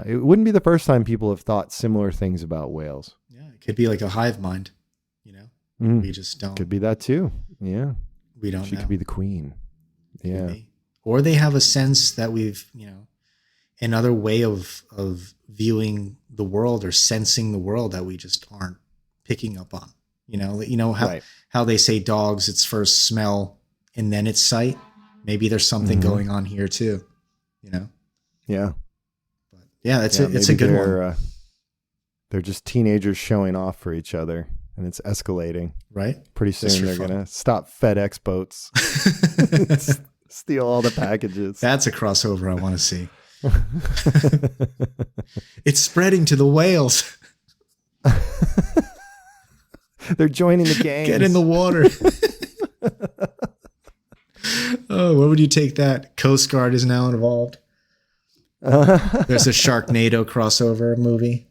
S2: It wouldn't be the first time people have thought similar things about whales.
S1: Yeah, it could be like a hive mind, We just don't.
S2: Could be that too. Yeah.
S1: We don't know.
S2: She could be the queen. Yeah.
S1: Or they have a sense that we've, another way of viewing the world or sensing the world that we just aren't picking up on. How they say dogs, it's first smell and then it's sight. Maybe there's something going on here too,
S2: Yeah.
S1: But yeah, it's a good one.
S2: They're just teenagers showing off for each other, and it's escalating.
S1: Right.
S2: Pretty soon they're going to stop FedEx boats, steal all the packages.
S1: That's a crossover I want to see. It's spreading to the whales.
S2: They're joining the gang.
S1: Get in the water. Oh, where would you take that? Coast Guard is now involved. There's a Sharknado crossover movie.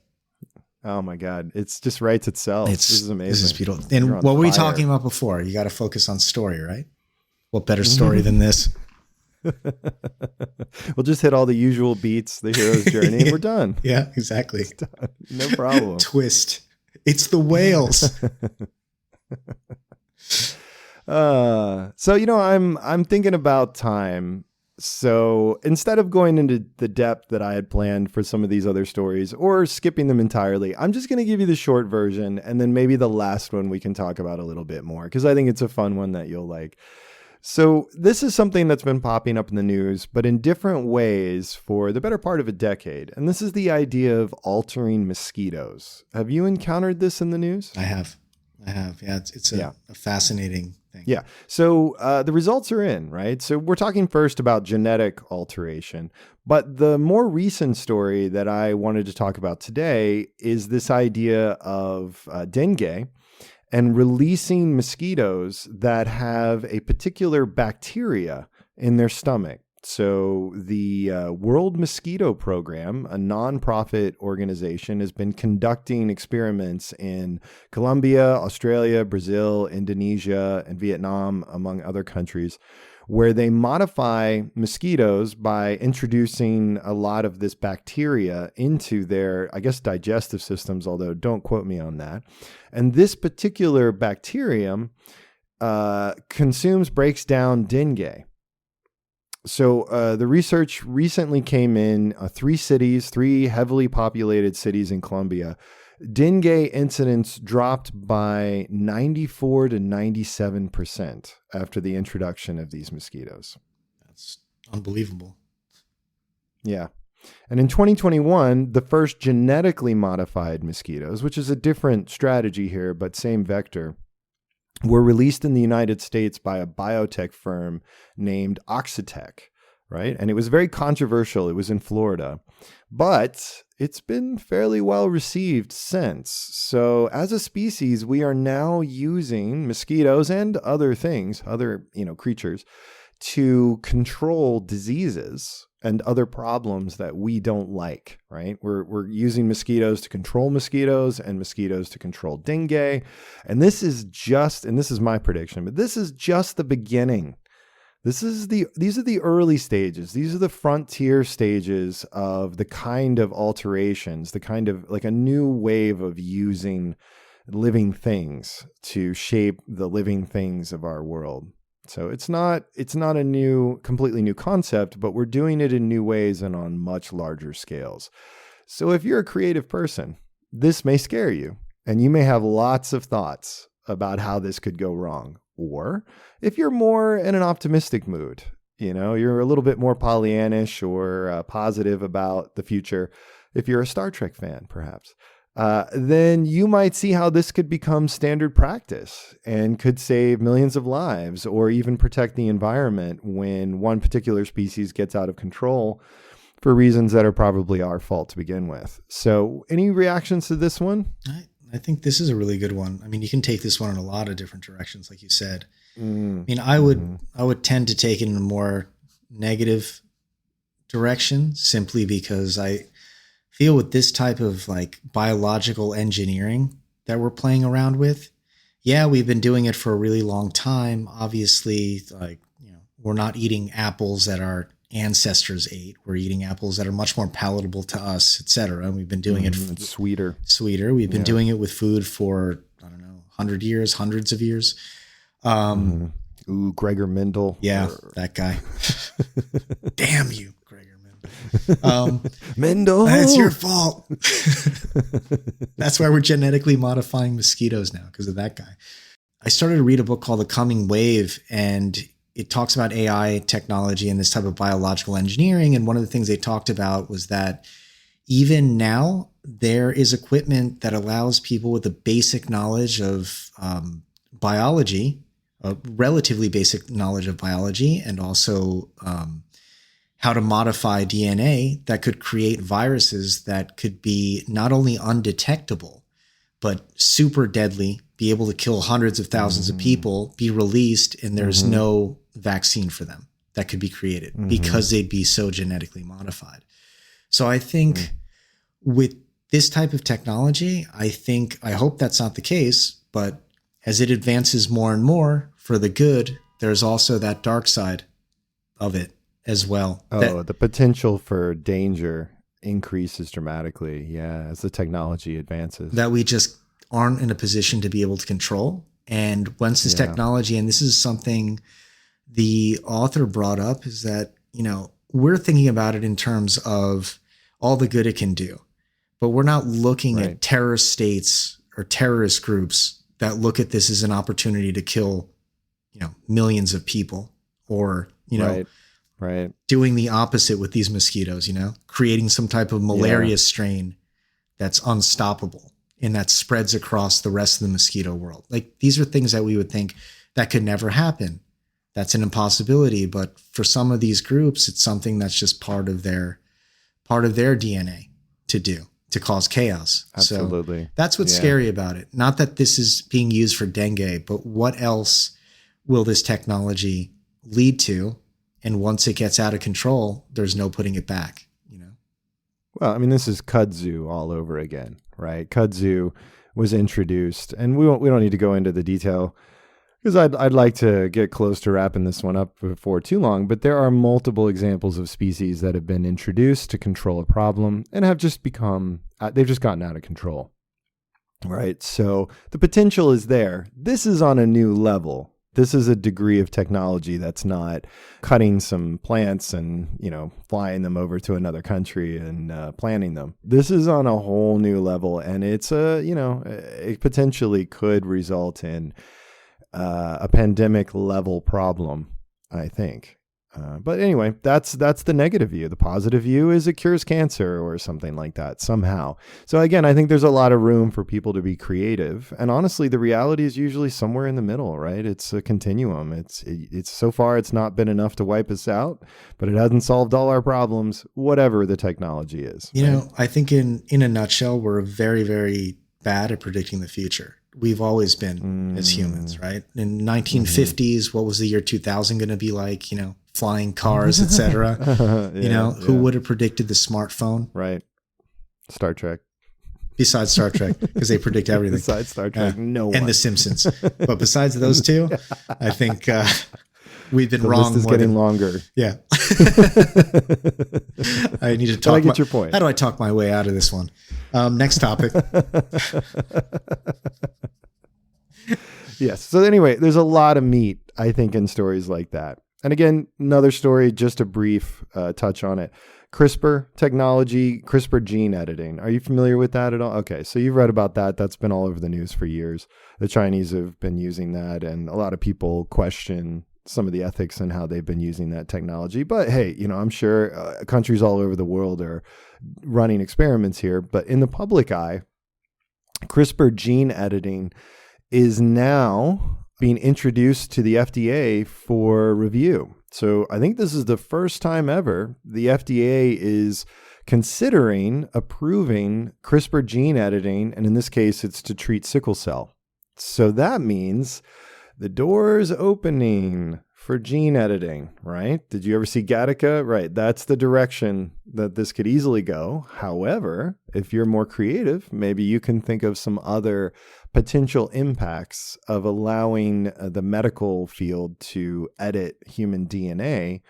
S2: Oh my God. It's just writes itself. This is amazing.
S1: This is beautiful. And what were we talking about before? You got to focus on story, right? What better story than this?
S2: We'll just hit all the usual beats, the hero's journey, and we're done.
S1: Yeah, exactly.
S2: Done. No problem.
S1: Twist. It's the whales.
S2: So, I'm thinking about time. So instead of going into the depth that I had planned for some of these other stories or skipping them entirely, I'm just going to give you the short version. And then maybe the last one we can talk about a little bit more, because I think it's a fun one that you'll like. So this is something that's been popping up in the news, but in different ways for the better part of a decade. And this is the idea of altering mosquitoes. Have you encountered this in the news?
S1: I have. Yeah, it's a fascinating thing.
S2: Yeah. So the results are in, right? So we're talking first about genetic alteration. But the more recent story that I wanted to talk about today is this idea of dengue and releasing mosquitoes that have a particular bacteria in their stomach. So the World Mosquito Program, a nonprofit organization, has been conducting experiments in Colombia, Australia, Brazil, Indonesia, and Vietnam, among other countries, where they modify mosquitoes by introducing a lot of this bacteria into their, I guess, digestive systems, although don't quote me on that. And this particular bacterium breaks down dengue. So the research recently came in three heavily populated cities in Colombia. Dengue incidence dropped by 94 to 97% after the introduction of these mosquitoes.
S1: That's unbelievable.
S2: Yeah. And in 2021, the first genetically modified mosquitoes, which is a different strategy here, but same vector, were released in the United States by a biotech firm named Oxitec, right? And it was very controversial. It was in Florida, but it's been fairly well received since. So as a species, we are now using mosquitoes and other things, other, creatures to control diseases and other problems that we don't like, right? We're using mosquitoes to control mosquitoes and mosquitoes to control dengue. And this is my prediction, but this is just the beginning. These are the early stages. These are the frontier stages of the kind of alterations, the kind of like a new wave of using living things to shape the living things of our world. So it's not a completely new concept, but we're doing it in new ways and on much larger scales. So if you're a creative person, this may scare you, and you may have lots of thoughts about how this could go wrong. Or if you're more in an optimistic mood, you're a little bit more Pollyannish or positive about the future. If you're a Star Trek fan, perhaps. Then you might see how this could become standard practice and could save millions of lives or even protect the environment when one particular species gets out of control for reasons that are probably our fault to begin with. So any reactions to this one?
S1: I think this is a really good one. I mean, you can take this one in a lot of different directions, like you said. I mean, I would tend to take it in a more negative direction simply because I feel with this type of like biological engineering that we're playing around with, we've been doing it for a really long time. Obviously, we're not eating apples that our ancestors ate. We're eating apples that are much more palatable to us, etc. We've been doing it
S2: it's sweeter.
S1: We've been doing it with food for, 100 years, hundreds of years.
S2: Gregor Mendel.
S1: Yeah, that guy. Damn you, Gregor.
S2: Mendel,
S1: that's your fault. That's why we're genetically modifying mosquitoes now, because of that guy. I started to read a book called The Coming Wave, and it talks about AI technology and this type of biological engineering. And one of the things they talked about was that even now there is equipment that allows people with a basic knowledge of biology, a relatively basic knowledge of biology, and also how to modify DNA that could create viruses that could be not only undetectable, but super deadly, be able to kill hundreds of thousands of people, be released, and there's no vaccine for them that could be created because they'd be so genetically modified. So I think with this type of technology, I hope that's not the case, but as it advances more and more for the good, there's also that dark side of it. as well.
S2: The potential for danger increases dramatically, as the technology advances.
S1: That we just aren't in a position to be able to control. And once this technology, and this is something the author brought up, is that, we're thinking about it in terms of all the good it can do, but we're not looking at terrorist states or terrorist groups that look at this as an opportunity to kill, millions of people, or, doing the opposite with these mosquitoes, creating some type of malaria strain that's unstoppable and that spreads across the rest of the mosquito world. Like, these are things that we would think that could never happen. That's an impossibility. But for some of these groups, it's something that's just part of their DNA to do, to cause chaos.
S2: Absolutely.
S1: So that's what's scary about it. Not that this is being used for dengue, but what else will this technology lead to? And once it gets out of control, there's no putting it back,
S2: Well, I mean, this is kudzu all over again, right? Kudzu was introduced, and we don't need to go into the detail, because I'd like to get close to wrapping this one up before too long, but there are multiple examples of species that have been introduced to control a problem and have just they've just gotten out of control, right? So the potential is there. This is on a new level. This is a degree of technology that's not cutting some plants and, flying them over to another country and planting them. This is on a whole new level, and it's it potentially could result in a pandemic level problem, I think. But anyway, that's the negative view. The positive view is it cures cancer or something like that somehow. So again, I think there's a lot of room for people to be creative. And honestly, the reality is usually somewhere in the middle, right? It's a continuum. It's so far, it's not been enough to wipe us out, but it hasn't solved all our problems, whatever the technology is.
S1: I think in a nutshell, we're very, very bad at predicting the future. We've always been as humans, right? In 1950s, what was the year 2000 going to be like? Flying cars, etc. Who would have predicted the smartphone?
S2: Right. Star Trek.
S1: Besides Star Trek, because they predict everything.
S2: Besides Star Trek, no one.
S1: And The Simpsons. But besides those two, I think we've been wrong.
S2: The list is getting longer.
S1: Yeah. I need to talk.
S2: I get your point.
S1: How do I talk my way out of this one? Next topic.
S2: Yes. So anyway, there's a lot of meat, I think, in stories like that. And again, another story, just a brief touch on it. CRISPR technology, CRISPR gene editing. Are you familiar with that at all? Okay, so you've read about that. That's been all over the news for years. The Chinese have been using that, and a lot of people question some of the ethics and how they've been using that technology. But hey, I'm sure countries all over the world are running experiments here. But in the public eye, CRISPR gene editing is now being introduced to the FDA for review. So I think this is the first time ever the FDA is considering approving CRISPR gene editing, and in this case, it's to treat sickle cell. So that means the door's opening for gene editing, right? Did you ever see Gattaca? Right. That's the direction that this could easily go. However, if you're more creative, maybe you can think of some other potential impacts of allowing the medical field to edit human DNA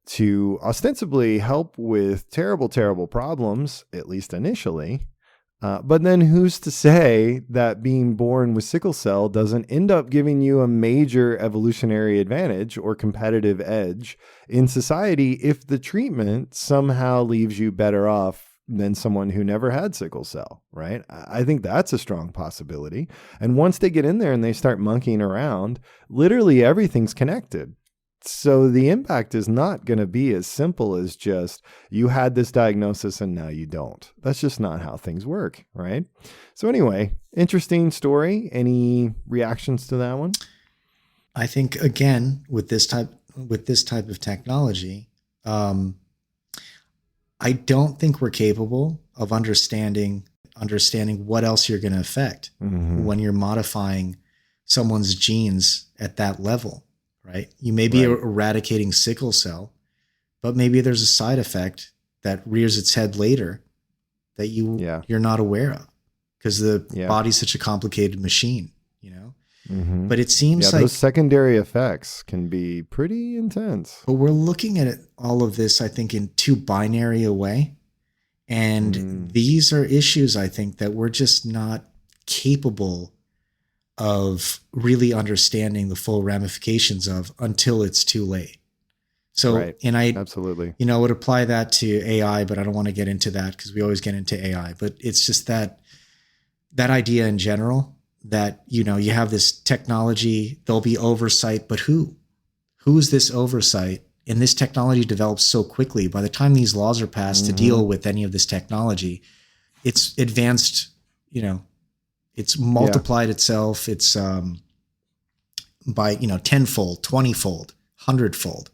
S2: to ostensibly help with terrible, terrible problems, at least initially. But then who's to say that being born with sickle cell doesn't end up giving you a major evolutionary advantage or competitive edge in society if the treatment somehow leaves you better off than someone who never had sickle cell, right? I think that's a strong possibility. And once they get in there and they start monkeying around, literally everything's connected. So the impact is not going to be as simple as just you had this diagnosis and now you don't. That's just not how things work, right? So anyway, interesting story. Any reactions to that one?
S1: I think again with this type of technology, I don't think we're capable of understanding what else you're going to affect when you're modifying someone's genes at that level. Right? You may be eradicating sickle cell, but maybe there's a side effect that rears its head later that you're not aware of because the body's such a complicated machine, But it seems like
S2: those secondary effects can be pretty intense.
S1: But we're looking at all of this, I think, in too binary a way. And these are issues, I think, that we're just not capable of really understanding the full ramifications of until it's too late. So, and I
S2: absolutely,
S1: would apply that to AI, but I don't want to get into that because we always get into AI. But it's just that idea in general that, you have this technology, there'll be oversight, but who's this oversight? And this technology develops so quickly. By the time these laws are passed to deal with any of this technology, it's advanced, it's multiplied itself. It's by, tenfold, 20-fold, 100-fold.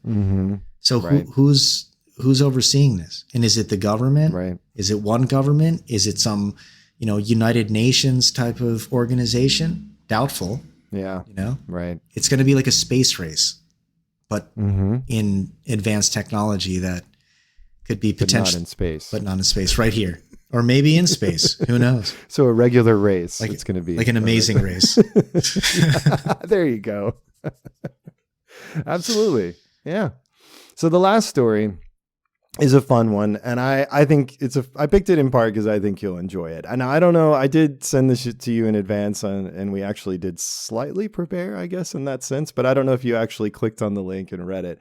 S1: So who's overseeing this? And is it the government?
S2: Right.
S1: Is it one government? Is it some, United Nations type of organization? Doubtful.
S2: Yeah. Right.
S1: It's going to be like a space race, but in advanced technology that could be potential, but not in space, right here, or maybe in space. Who knows?
S2: So a regular race. It's going to be
S1: like an amazing race.
S2: There you go. Absolutely. Yeah. So the last story is a fun one. And I think I picked it in part because I think you'll enjoy it. And I don't know, I did send this to you in advance and we actually did slightly prepare, I guess, in that sense, but I don't know if you actually clicked on the link and read it.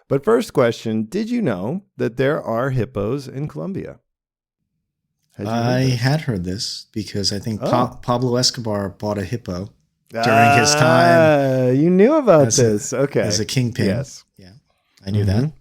S2: But first question, did you know that there are hippos in Colombia?
S1: I had heard this because I think Pablo Escobar bought a hippo during his time.
S2: You knew about this. Okay.
S1: As a kingpin.
S2: Yes.
S1: Yeah. I knew that.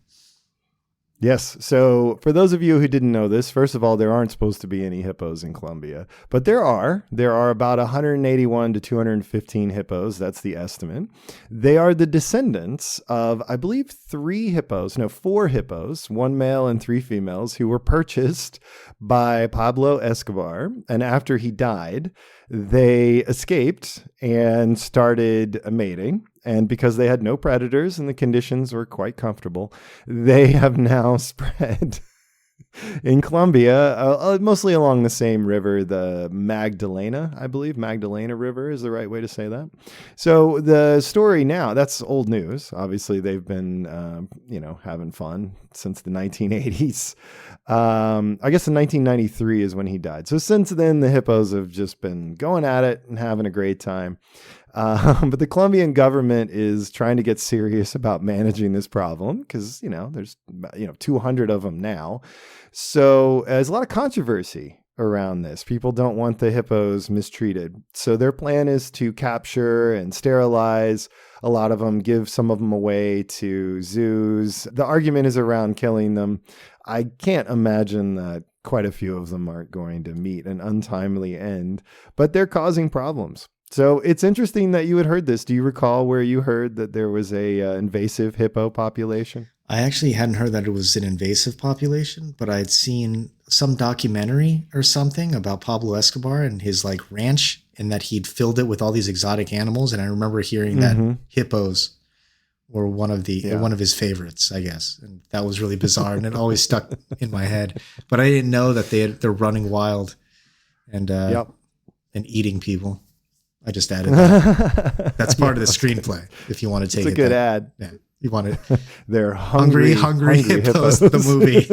S2: Yes. So for those of you who didn't know this, first of all, there aren't supposed to be any hippos in Colombia, but there are about 181 to 215 hippos. That's the estimate. They are the descendants of, I believe, 4 hippos, 1 male and 3 females, who were purchased by Pablo Escobar. And after he died, they escaped and started mating. And because they had no predators and the conditions were quite comfortable, they have now spread in Colombia, mostly along the same river, the Magdalena, I believe. Magdalena River is the right way to say that. So the story now, that's old news. Obviously, they've been, having fun since the 1980s. I guess in 1993 is when he died. So since then, the hippos have just been going at it and having a great time. But the Colombian government is trying to get serious about managing this problem because, there's, 200 of them now. So there's a lot of controversy around this. People don't want the hippos mistreated. So their plan is to capture and sterilize a lot of them, give some of them away to zoos. The argument is around killing them. I can't imagine that quite a few of them aren't going to meet an untimely end, but they're causing problems. So it's interesting that you had heard this. Do you recall where you heard that there was a invasive hippo population?
S1: I actually hadn't heard that it was an invasive population, but I'd seen some documentary or something about Pablo Escobar and his ranch, and that he'd filled it with all these exotic animals. And I remember hearing that hippos were one of his favorites, I guess. And that was really bizarre, and it always stuck in my head. But I didn't know that they're running wild and eating people. I just added that. That's part of the screenplay. If you want to take
S2: it's a good ad.
S1: Yeah, you want it.
S2: They're hungry
S1: hippos. The movie.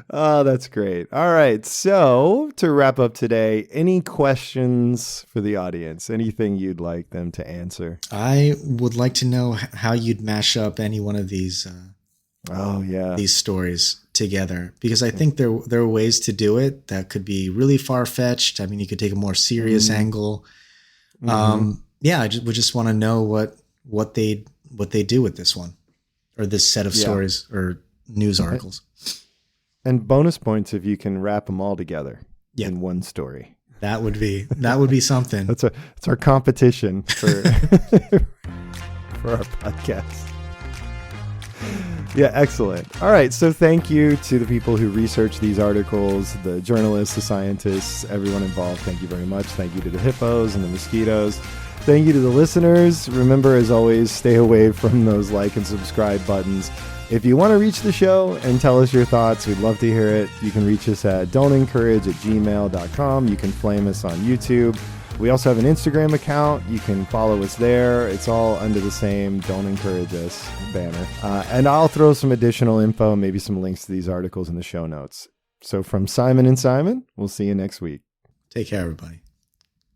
S2: Oh, that's great. All right. So to wrap up today, any questions for the audience? Anything you'd like them to answer?
S1: I would like to know how you'd mash up any one of these. These stories together, because I think there are ways to do it that could be really far-fetched. I mean, you could take a more serious angle. I just want to know what they do with this one, or this set of stories or news articles.
S2: And bonus points if you can wrap them all together in one story.
S1: That would be something.
S2: That's our competition for for our podcast. Yeah, excellent. All right. So thank you to the people who research these articles, the journalists, the scientists, everyone involved. Thank you very much. Thank you to the hippos and the mosquitoes. Thank you to the listeners. Remember, as always, stay away from those like and subscribe buttons. If you want to reach the show and tell us your thoughts, we'd love to hear it. You can reach us at don'tencourage@gmail.com. You can flame us on YouTube. We also have an Instagram account. You can follow us there. It's all under the same Don't Encourage Us banner. And I'll throw some additional info, maybe some links to these articles in the show notes. So from Simon and Simon, we'll see you next week.
S1: Take care, everybody.